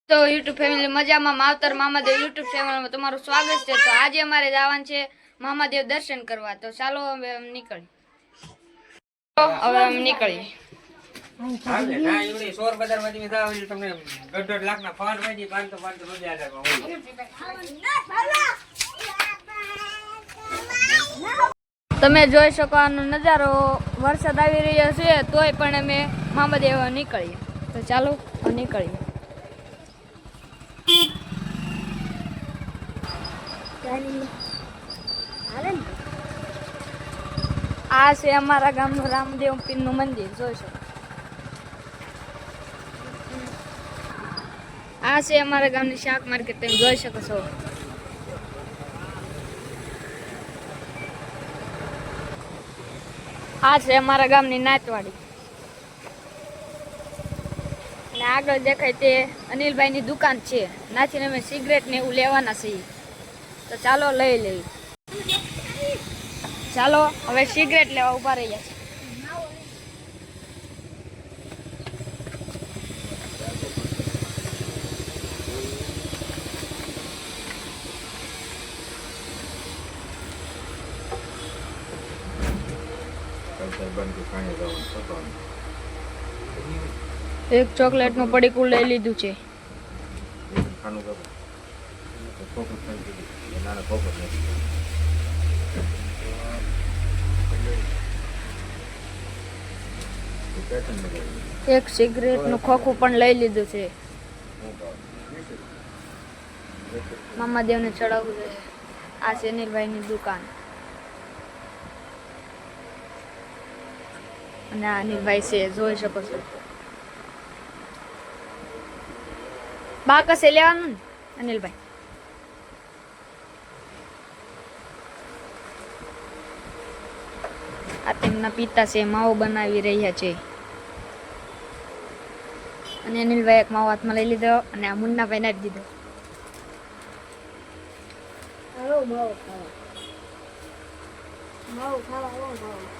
તો YouTube family મજામાં માવતર Mamadev YouTube ચેનલમાં તમારું સ્વાગત છે। તો આજે અમારે જવાનું છે મામાદેવ દર્શન કરવા। તો ચાલો હવે અમે નીકળી તમે જોઈ શકો આનો નજારો। વરસાદ આવી રહ્યો છે તોય પણ અમે મામાદેવ નીકળીએ। તો ચાલો નીકળીએ। આ છે અમારા ગામનું રામદેવ પીરનું મંદિર જોઈ શકો। આ છે અમારા ગામની શાક માર્કેટ તમે જોઈ શકો છો। આ છે અમારા ગામની નાચવાડી અને આગળ દેખાય તે અનિલભાઈની દુકાન છે। નાચીને અમે સિગરેટ ને એવું લેવાના છીએ। તો ચાલો લઈ લઈએ। ચાલો હવે સિગરેટ લેવા ઉભા રહ્યા છે। એક ચોકલેટ નું પડીકું લઈ લીધું છે। એક સિગરેટ નું ખોખું પણ લઈ લીધું છે। મામાદેવ ને ચડાવવું છે। આ છે અનિલભાઈ ની દુકાન અને આ અનિલભાઈ છે જોઈ શકો છો। બા કસે લેવાનું અનિલભાઈ આ તેમના પિતા છે માવો બનાવી રહ્યા છે અને અનિલભાઈ એક માવો હાથમાં લઈ લીધો અને આ મુન્નાભાઈ નાખી દીધો।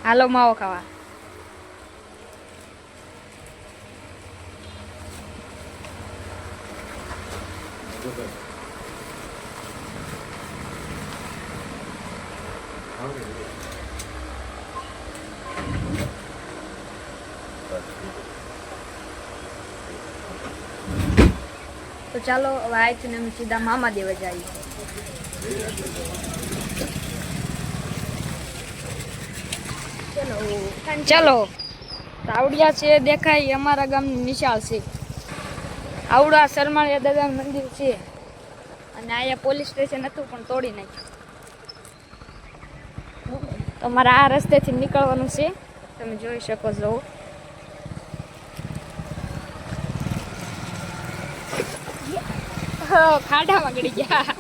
હાલો માવો ખાવા। તો ચાલો હવે અહીંથી અમે સીધા મામાદેવ જઈએ। ચલો આવડિયા છે દેખાય અમારા ગામની નિશાળ છે। આવડા શરમાળિયા દાદાનું મંદિર છે અને અહીંયા પોલીસ સ્ટેશન હતું પણ તોડી નાખ્યું। તો મારે આ રસ્તેથી નીકળવાનું છે તમે જોઈ શકો છો। ખાડામાં ગળી ગયા।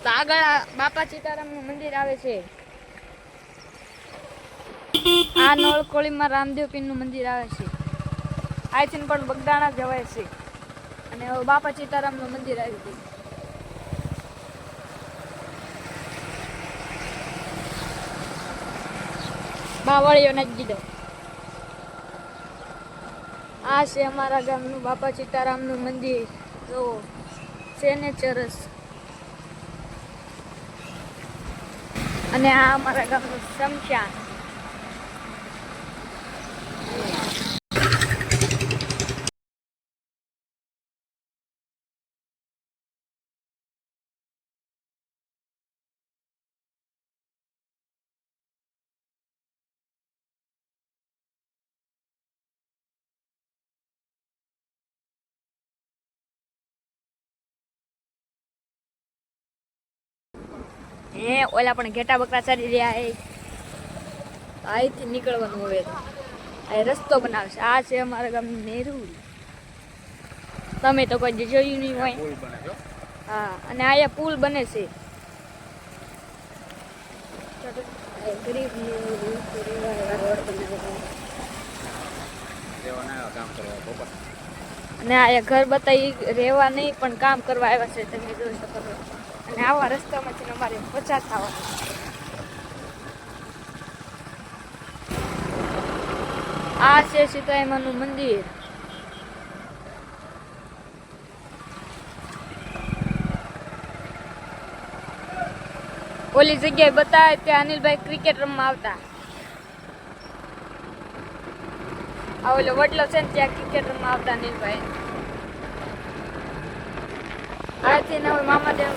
તો આગળ બાપા સીતારામનું મંદિર આવે છે। આ નળકોળીમાં રામદેવ પીરનું મંદિર આવે છે। અહીંથી પણ બગદાણા જવાય છે અને બાપા સીતારામનું મંદિર આવી ગયું। બાવળીઓ નાખી દીધો। આ છે અમારા ગામનું બાપા સીતારામનું મંદિર જો છે ને ચરસ અને આ અમારા ગામનું શમશાન। ઓલા પણ ઘેટા બકરા ચરી રહ્યા એ અહીંથી નીકળવાનું હવે આ રસ્તો બનાવશે। આ છે અમારા ગામનું નેરુલ તમે તો કોઈ જોયું નહીં હોય। હા અને અહીંયા પુલ બને છે। અને અહીંયા ઘર બતાવી રહેવા નહીં પણ કામ કરવા આવ્યા છે તમે જોઈ શકો છો। અને આવા રસ્તામાંથી અમારે પસાર થવાનું। આ છે સીતાઈમાનું મંદિર। ઓલી જગ્યાએ બતાવે કે અનિલભાઈ ક્રિકેટ રમવા આવતા. આ ઓલો વડલો છે ને ત્યાં ક્રિકેટ રમવા આવતા અનિલભાઈ. આજથી હવે મામાદેવ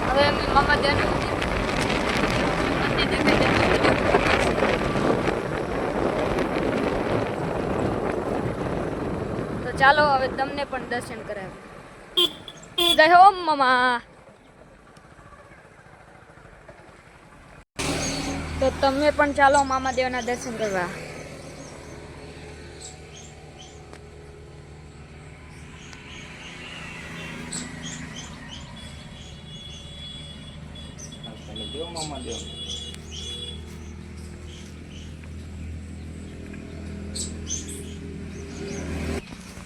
હવે અમે મામાદેવ તો ચાલો હવે તમને પણ દર્શન કરાવે. જય હો મામા. તો તમે પણ ચાલો મામાદેવના દર્શન કરવા.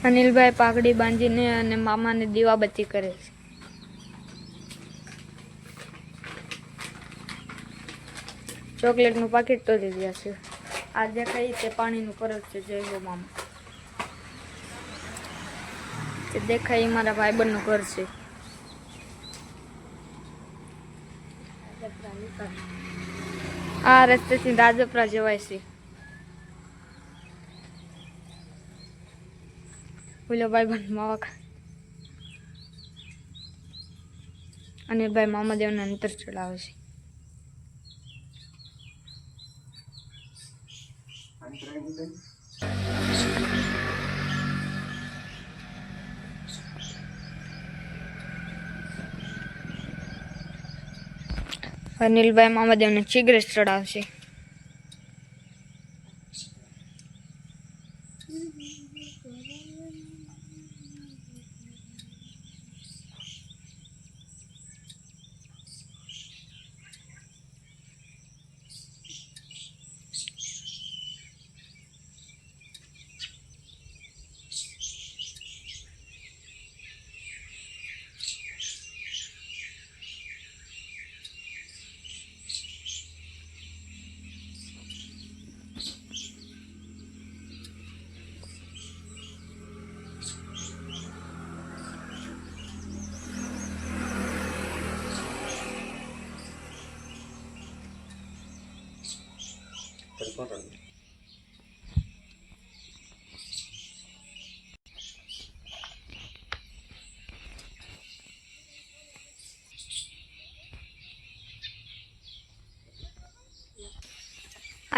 અનિલભાઈ પાઘડી બાંધીને અને મામાને દીવાબત્તી કરે છે. ચોકલેટનું પાકીટ તો દીધા છે. આ દેખાય તે પાણીનું પરબ છે. જય હો મામા. તે દેખાય એ મારા ભાઈબંધનું ઘર છે. આ રસ્તેથી રાજપરા જવાય છે. બોલો ભાઈબંધ માવા અનિલભાઈ મામાદેવને અંતર ચડાવે છે. અનિલભાઈ મામાદેવને સિગરેટ ચડાવશે.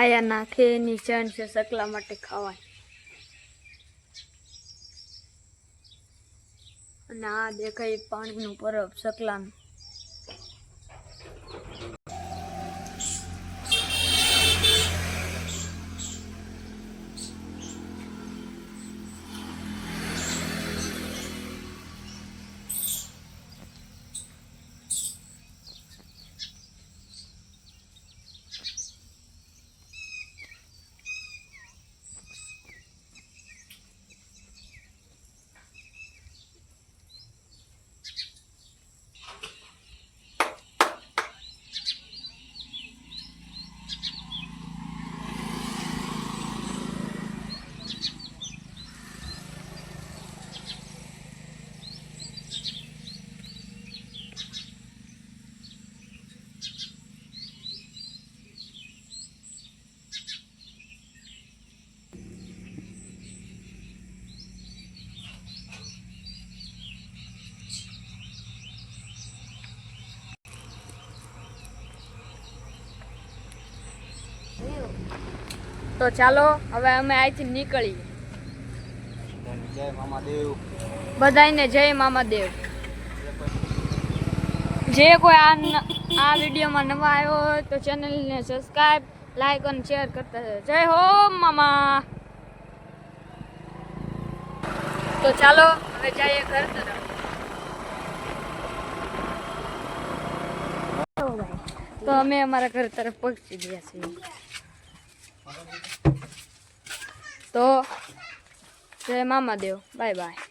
આયા નાખે નીચણ છે સકલા માટે ખાવાની. અને આ દેખાય પાણીનું પરબ સકલાનું. તો ચાલો હવે અમે અહીંથી નીકળીએ. જય મામાદેવ. બધાને જય મામાદેવ. જે કોઈ આ વિડીયોમાં નવા આવ્યો હોય તો ચેનલને સબસ્ક્રાઇબ, લાઈક અને શેર કરતા રહો. જય હો મામા. તો ચાલો હવે જઈએ ઘર તરફ. તો અમે અમારા ઘર તરફ પહોંચી ગયા છીએ. તો જય મામાદેવ. Bye bye.